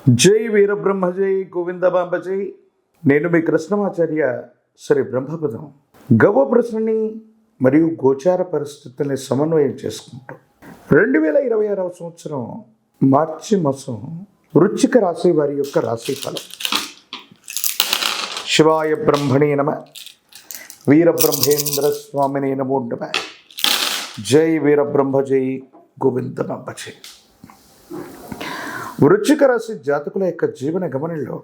జై వీరబ్రహ్మ జై గోవిందబాంబ జై. నేను మీ కృష్ణమాచార్య శ్రీ బ్రహ్మపదం. గవ ప్రశ్నని మరియు గోచార పరిస్థితుల్ని సమన్వయం చేసుకుంటూ 2026 సంవత్సరం మార్చి మాసం వృశ్చిక రాశి వారి యొక్క రాశి ఫలం. శివాయ బ్రహ్మణే నమ, వీరబ్రహ్మేంద్ర స్వామినే నమో నమ. జై వీరబ్రహ్మ జై గోవిందబాంబ జై. వృశ్చిక రాశి జాతకుల యొక్క జీవన గమనంలో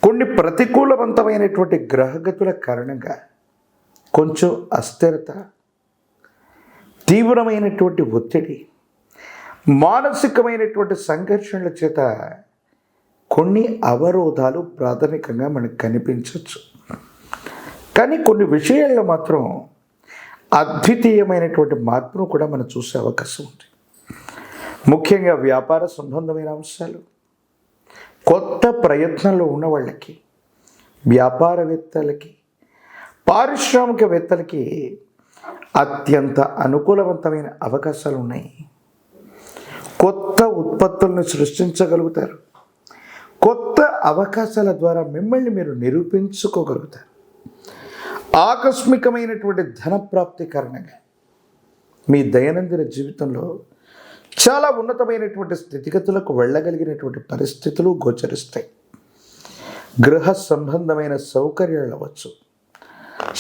కొన్ని ప్రతికూలవంతమైనటువంటి గ్రహగతుల కారణంగా కొంచెం అస్థిరత, తీవ్రమైనటువంటి ఒత్తిడి, మానసికమైనటువంటి సంఘర్షణల చేత కొన్ని అవరోధాలు ప్రాథమికంగా మనకు కనిపించవచ్చు. కానీ కొన్ని విషయాల్లో మాత్రం అద్వితీయమైనటువంటి మార్పును కూడా మనం చూసే అవకాశం ఉంది. ముఖ్యంగా వ్యాపార సంబంధమైన అంశాలు, కొత్త ప్రయత్నంలో ఉన్న వాళ్ళకి, వ్యాపారవేత్తలకి, పారిశ్రామికవేత్తలకి అత్యంత అనుకూలవంతమైన అవకాశాలు ఉన్నాయి. కొత్త ఉత్పత్తులను సృష్టించగలుగుతారు. కొత్త అవకాశాల ద్వారా మిమ్మల్ని మీరు నిరూపించుకోగలుగుతారు. ఆకస్మికమైనటువంటి ధనప్రాప్తి కారణంగా మీ దైనందిన జీవితంలో చాలా ఉన్నతమైనటువంటి స్థితిగతులకు వెళ్ళగలిగినటువంటి పరిస్థితులు గోచరిస్తాయి. గృహ సంబంధమైన సౌకర్యాలు అవ్వచ్చు,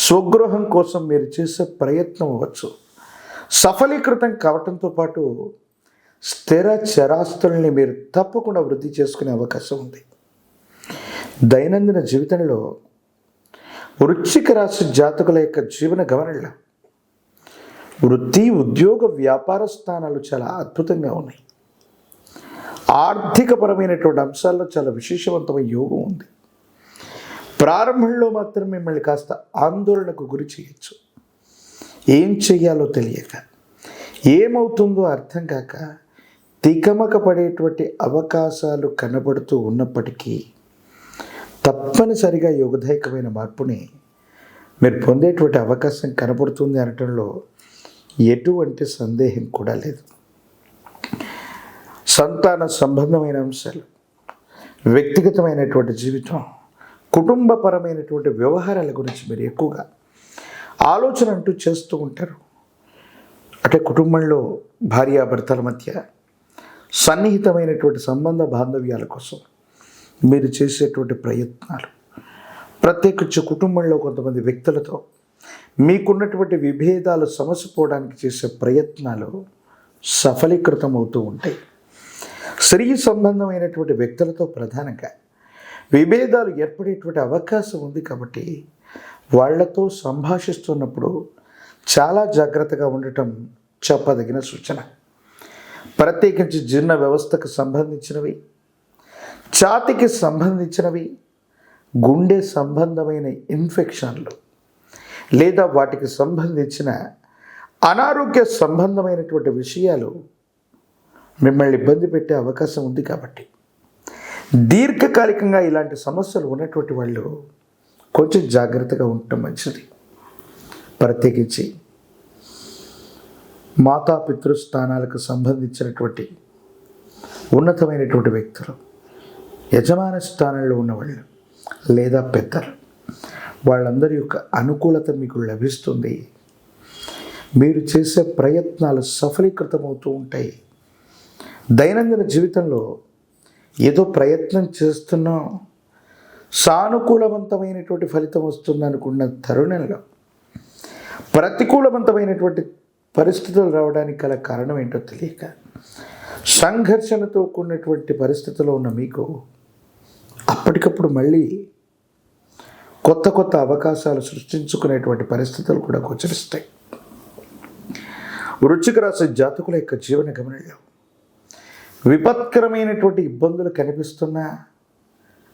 స్వగృహం కోసం మీరు చేసే ప్రయత్నం అవ్వచ్చు, సఫలీకృతం కావటంతో పాటు స్థిర చరాస్తుల్ని మీరు తప్పకుండా వృద్ధి చేసుకునే అవకాశం ఉంది. దైనందిన జీవితంలో వృశ్చిక రాశి జాతకుల యొక్క జీవన గమనంలో వృత్తి, ఉద్యోగ, వ్యాపార స్థానాలు చాలా అద్భుతంగా ఉన్నాయి. ఆర్థికపరమైనటువంటి అంశాల్లో చాలా విశేషవంతమైన యోగం ఉంది. ప్రారంభంలో మాత్రం మిమ్మల్ని కాస్త ఆందోళనకు గురి చేయొచ్చు. ఏం చెయ్యాలో తెలియక, ఏమవుతుందో అర్థం కాక తికమక పడేటువంటి అవకాశాలు కనబడుతూ ఉన్నప్పటికీ తప్పనిసరిగా యోగదాయకమైన మార్పుని మీరు పొందేటువంటి అవకాశం కనబడుతుంది అనటంలో ఎటువంటి సందేహం కూడా లేదు. సంతాన సంబంధమైన అంశాలు, వ్యక్తిగతమైనటువంటి జీవితం, కుటుంబపరమైనటువంటి వ్యవహారాల గురించి మీరు ఎక్కువగా ఆలోచన అంటూ చేస్తూ ఉంటారు. అంటే కుటుంబంలో భార్యాభర్తల మధ్య సన్నిహితమైనటువంటి సంబంధ బాంధవ్యాల కోసం మీరు చేసేటువంటి ప్రయత్నాలు, ప్రత్యేకించి కుటుంబంలో కొంతమంది వ్యక్తులతో మీకున్నటువంటి విభేదాలు సమసిపోవడానికి చేసే ప్రయత్నాలు సఫలీకృతం అవుతూ ఉంటాయి. స్త్రీ సంబంధమైనటువంటి వ్యక్తులతో ప్రధానంగా విభేదాలు ఏర్పడేటువంటి అవకాశం ఉంది. కాబట్టి వాళ్లతో సంభాషిస్తున్నప్పుడు చాలా జాగ్రత్తగా ఉండటం చెప్పదగిన సూచన. ప్రత్యేకించి జీర్ణ వ్యవస్థకు సంబంధించినవి, ఛాతీకి సంబంధించినవి, గుండె సంబంధమైన ఇన్ఫెక్షన్లు లేదా వాటికి సంబంధించిన అనారోగ్య సంబంధమైనటువంటి విషయాలు మిమ్మల్ని ఇబ్బంది పెట్టే అవకాశం ఉంది. కాబట్టి దీర్ఘకాలికంగా ఇలాంటి సమస్యలు ఉన్నటువంటి వాళ్ళు కొంచెం జాగ్రత్తగా ఉండటం మంచిది. ప్రత్యేకించి మాతాపితృస్థానాలకు సంబంధించినటువంటి ఉన్నతమైనటువంటి వ్యక్తులు, యజమాన స్థానంలో ఉన్నవాళ్ళు లేదా పెద్దలు, వాళ్ళందరి యొక్క అనుకూలత మీకు లభిస్తుంది. మీరు చేసే ప్రయత్నాలు సఫలీకృతమవుతూ ఉంటాయి. దైనందిన జీవితంలో ఏదో ప్రయత్నం చేస్తున్నాం, సానుకూలవంతమైనటువంటి ఫలితం వస్తుంది అనుకున్న తరుణంలో ప్రతికూలవంతమైనటువంటి పరిస్థితులు రావడానికి గల కారణం ఏంటో తెలియక సంఘర్షణతో కూడినటువంటి పరిస్థితిలో ఉన్న మీకు అప్పటికప్పుడు మళ్ళీ కొత్త కొత్త అవకాశాలు సృష్టించుకునేటువంటి పరిస్థితులు కూడా గోచరిస్తాయి. వృశ్చిక రాశి జాతకుల యొక్క జీవన గమనంలో విపత్కరమైనటువంటి ఇబ్బందులు కనిపిస్తున్నా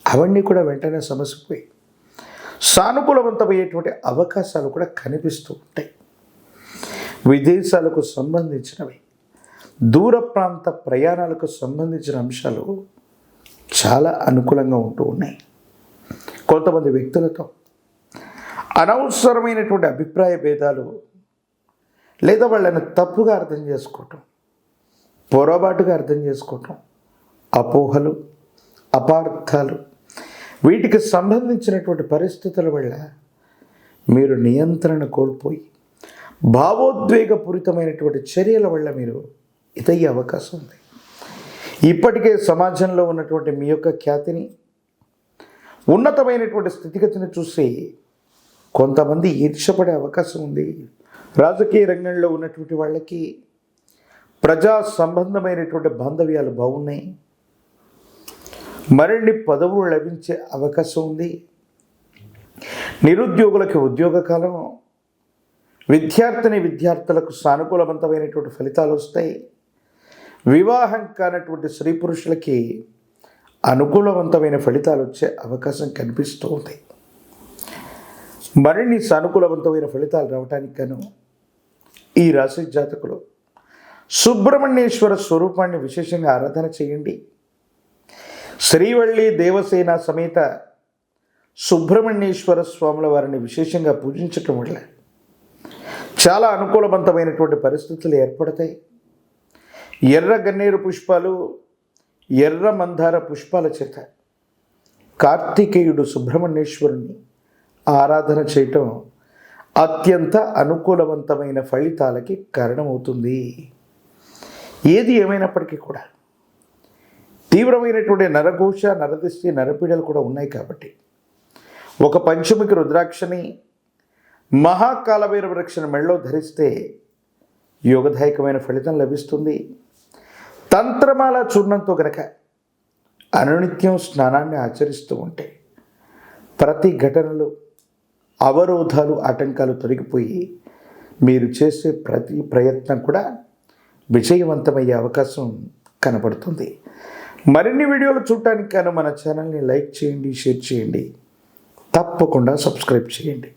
అవన్నీ కూడా వెంటనే సమసిపోయి సానుకూలవంతమయ్యేటువంటి అవకాశాలు కూడా కనిపిస్తూ ఉంటాయి. విదేశాలకు సంబంధించినవి, దూర ప్రాంత ప్రయాణాలకు సంబంధించిన అంశాలు చాలా అనుకూలంగా ఉంటూ ఉన్నాయి. కొంతమంది వ్యక్తులతో అనవసరమైనటువంటి అభిప్రాయ భేదాలు లేదా వాళ్ళని తప్పుగా అర్థం చేసుకోవటం, పొరపాటుగా అర్థం చేసుకోవటం అపోహలు, అపార్థాలు, వీటికి సంబంధించినటువంటి పరిస్థితుల వల్ల మీరు నియంత్రణ కోల్పోయి భావోద్వేగపూరితమైనటువంటి చర్యల వల్ల మీరు ఇదయ్యే అవకాశం ఉంది. ఇప్పటికే సమాజంలో ఉన్నటువంటి మీ యొక్క ఖ్యాతిని, ఉన్నతమైనటువంటి స్థితిగతిని చూసి కొంతమంది ఈర్ష్యపడే అవకాశం ఉంది. రాజకీయ రంగంలో ఉన్నటువంటి వాళ్ళకి ప్రజా సంబంధమైనటువంటి బాంధవ్యాలు బాగున్నాయి, మరిన్ని పదవులు లభించే అవకాశం ఉంది. నిరుద్యోగులకి ఉద్యోగ కాలం, విద్యార్థులకు సానుకూలవంతమైనటువంటి ఫలితాలు వస్తాయి. వివాహం కానటువంటి స్త్రీ పురుషులకి అనుకూలవంతమైన ఫలితాలు వచ్చే అవకాశం కనిపిస్తూ ఉంది. మరిన్ని సానుకూలవంతమైన ఫలితాలు రావడానికి గాను ఈ రాశి జాతకులు సుబ్రహ్మణ్యేశ్వర స్వరూపాన్ని విశేషంగా ఆరాధన చేయండి. శ్రీవల్లి దేవసేన సమేత సుబ్రహ్మణ్యేశ్వర స్వాముల వారిని విశేషంగా పూజించటం వల్ల చాలా అనుకూలవంతమైనటువంటి పరిస్థితులు ఏర్పడతాయి. ఎర్ర గన్నేరు పుష్పాలు, ఎర్ర మందార పుష్పాల చేత కార్తికేయుడు సుబ్రహ్మణ్యేశ్వరుని ఆరాధన చేయటం అత్యంత అనుకూలవంతమైన ఫలితాలకి కారణమవుతుంది. ఏది ఏమైనప్పటికీ కూడా తీవ్రమైనటువంటి నరఘోష, నరదిష్టి, నరపీడలు కూడా ఉన్నాయి కాబట్టి ఒక పంచముఖి రుద్రాక్షని, మహాకాలభైరవ వృక్షను మెళ్ళలో ధరిస్తే యోగదాయకమైన ఫలితం లభిస్తుంది. తంత్రమాల చూర్ణంతో గనక అనునిత్యం స్నానాన్ని ఆచరిస్తూ ఉంటే ప్రతి ఘటనలో అవరోధాలు, ఆటంకాలు తొలగిపోయి మీరు చేసే ప్రతి ప్రయత్నం కూడా విజయవంతమయ్యే అవకాశం కనబడుతుంది. మరిన్ని వీడియోలు చూడటానికి గాను మన ఛానల్ని లైక్ చేయండి, షేర్ చేయండి, తప్పకుండా సబ్స్క్రైబ్ చేయండి.